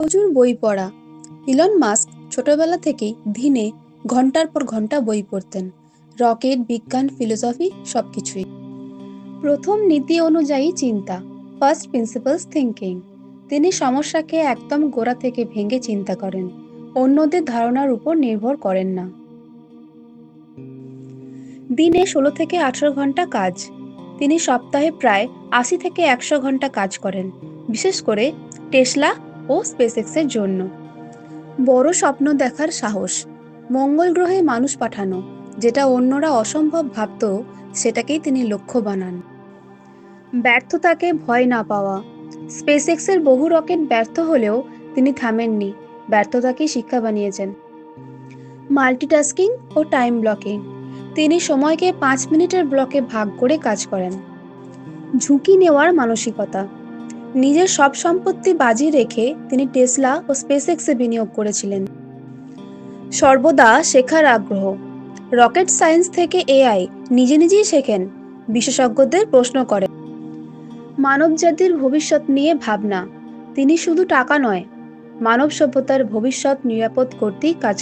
প্রচুর বই পড়া। ইলন মাস্ক ছোটবেলা থেকেই দিনে ঘন্টার পর ঘন্টা বই পড়তেন। রকেট, বিজ্ঞান, ফিলোসফি সবকিছুই। প্রথম নীতি অনুযায়ী চিন্তা, ফার্স্ট প্রিন্সিপালস থিঙ্কিং। তিনি সমস্যাকে একদম গোড়া থেকে ভেঙে চিন্তা করেন, অন্যদের ধারণার উপর নির্ভর করেন না। দিনে 16 থেকে 18 ঘন্টা কাজ। তিনি সপ্তাহে প্রায় 80 থেকে 100 ঘন্টা কাজ করেন, বিশেষ করে টেসলা ও স্পেসএক্সের জন্য। বড় স্বপ্ন দেখার সাহস, মঙ্গল গ্রহে মানুষ পাঠানো, যেটা অন্যরা অসম্ভব ভাবত, সেটাকেই তিনি লক্ষ্য বানান। ব্যর্থতাকে ভয় না পাওয়া, স্পেসএক্সের বহু রকেট ব্যর্থ হলেও তিনি থামেননি, ব্যর্থতাকেই শিক্ষা বানিয়েছেন। মাল্টিটাস্কিং ও টাইম ব্লকিং, তিনি সময়কে 5 মিনিটের ব্লকে ভাগ করে কাজ করেন। ঝুঁকি নেওয়ার মানসিকতা, নিজের সব সম্পত্তি বাজি রেখে তিনি টেসলা ও স্পেসএক্সে বিনিয়োগ করেছিলেন। সর্বদা শেখার আগ্রহ, রকেট সায়েন্স থেকে এআই নিজে নিজেই শেখেন, বিশেষজ্ঞদের প্রশ্ন করেন। মানবজাতির ভবিষ্যৎ নিয়ে ভাবনা, তিনি শুধু টাকা নয়, মানব সভ্যতার ভবিষ্যৎ নিরাপদ করতেই কাজ